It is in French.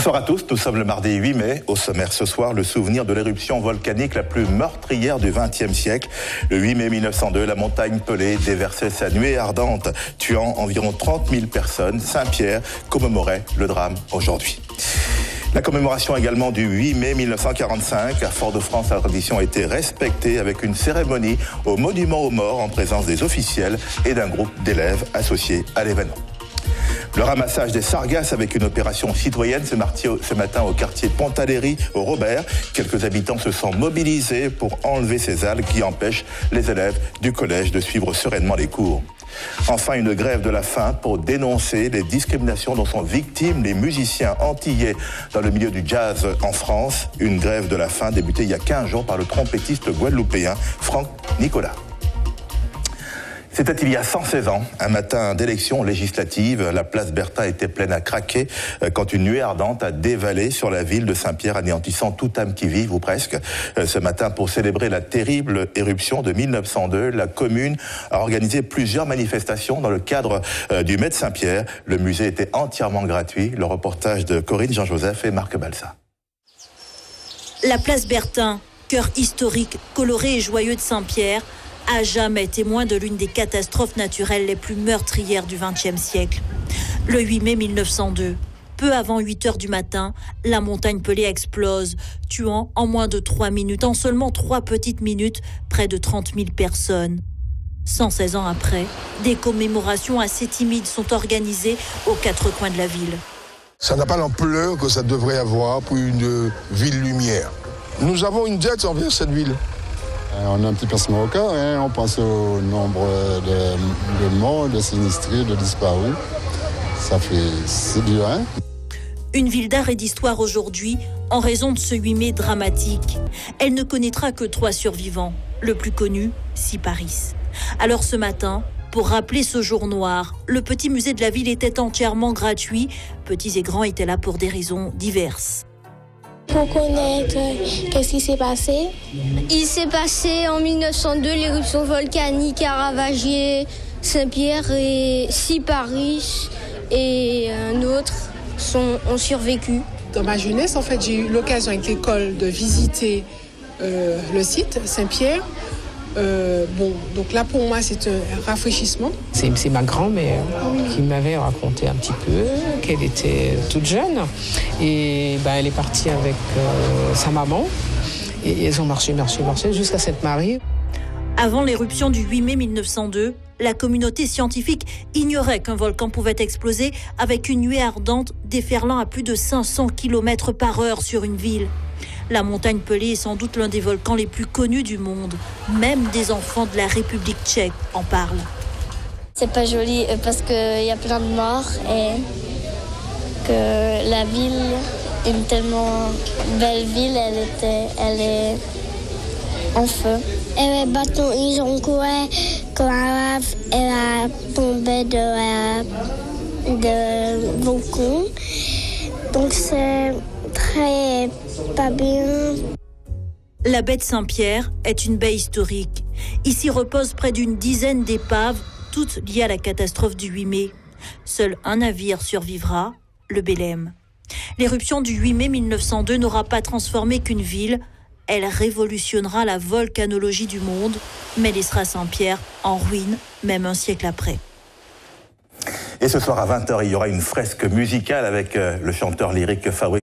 Bonsoir à tous, nous sommes le mardi 8 mai. Au sommaire ce soir, le souvenir de l'éruption volcanique la plus meurtrière du XXe siècle. Le 8 mai 1902, la montagne Pelée déversait sa nuée ardente, tuant environ 30 000 personnes. Saint-Pierre commémorait le drame aujourd'hui. La commémoration également du 8 mai 1945. À Fort-de-France, la tradition a été respectée avec une cérémonie au monument aux morts en présence des officiels et d'un groupe d'élèves associés à l'événement. Le ramassage des sargasses avec une opération citoyenne ce matin au quartier Pontaléry, au Robert. Quelques habitants se sont mobilisés pour enlever ces algues qui empêchent les élèves du collège de suivre sereinement les cours. Enfin, une grève de la faim pour dénoncer les discriminations dont sont victimes les musiciens antillais dans le milieu du jazz en France. Une grève de la faim débutée il y a 15 jours par le trompettiste guadeloupéen Franck Nicolas. C'était il y a 116 ans, un matin d'élection législative. La place Bertha était pleine à craquer quand une nuée ardente a dévalé sur la ville de Saint-Pierre, anéantissant toute âme qui vive, ou presque. Ce matin, pour célébrer la terrible éruption de 1902, la commune a organisé plusieurs manifestations dans le cadre du Met de Saint-Pierre. Le musée était entièrement gratuit. Le reportage de Corinne Jean-Joseph et Marc Balsa. La place Bertha, cœur historique, coloré et joyeux de Saint-Pierre, à jamais témoin de l'une des catastrophes naturelles les plus meurtrières du XXe siècle. Le 8 mai 1902, peu avant 8 heures du matin, la montagne Pelée explose, tuant en moins de 3 minutes, en seulement 3 petites minutes, près de 30 000 personnes. 116 ans après, des commémorations assez timides sont organisées aux 4 coins de la ville. Ça n'a pas l'ampleur que ça devrait avoir pour une ville lumière. Nous avons une dette envers cette ville. On est un petit peu au cœur, hein. On pense au nombre de morts, de sinistrés, de disparus. C'est dur, hein. Une ville d'art et d'histoire aujourd'hui, en raison de ce 8 mai dramatique. Elle ne connaîtra que 3 survivants. Le plus connu, Siparis. Alors ce matin, pour rappeler ce jour noir, le petit musée de la ville était entièrement gratuit. Petits et grands étaient là pour des raisons diverses. Pour connaître qu'est-ce qui s'est passé. Il s'est passé en 1902 l'éruption volcanique a ravagé Saint-Pierre et Siparis et un autre ont survécu. Dans ma jeunesse, en fait, j'ai eu l'occasion avec l'école de visiter le site Saint-Pierre. Donc là pour moi c'est un rafraîchissement. C'est ma grand-mère qui m'avait raconté un petit peu qu'elle était toute jeune et elle est partie avec sa maman et ils ont marché jusqu'à Sainte-Marie. Avant l'éruption du 8 mai 1902, la communauté scientifique ignorait qu'un volcan pouvait exploser avec une nuée ardente déferlant à plus de 500 km/h sur une ville. La montagne Pelée est sans doute l'un des volcans les plus connus du monde. Même des enfants de la République tchèque en parlent. C'est pas joli parce qu'il y a plein de morts et que la ville, une tellement belle ville, elle est en feu. Et les bâtons, ils ont couru quand la lave a tombé de volcan. Donc c'est très pas bien. La baie de Saint-Pierre est une baie historique. Ici reposent près d'une dizaine d'épaves, toutes liées à la catastrophe du 8 mai. Seul un navire survivra, le Belém. L'éruption du 8 mai 1902 n'aura pas transformé qu'une ville. Elle révolutionnera la volcanologie du monde, mais laissera Saint-Pierre en ruine, même un siècle après. Et ce soir à 20h, il y aura une fresque musicale avec le chanteur lyrique Fabrice.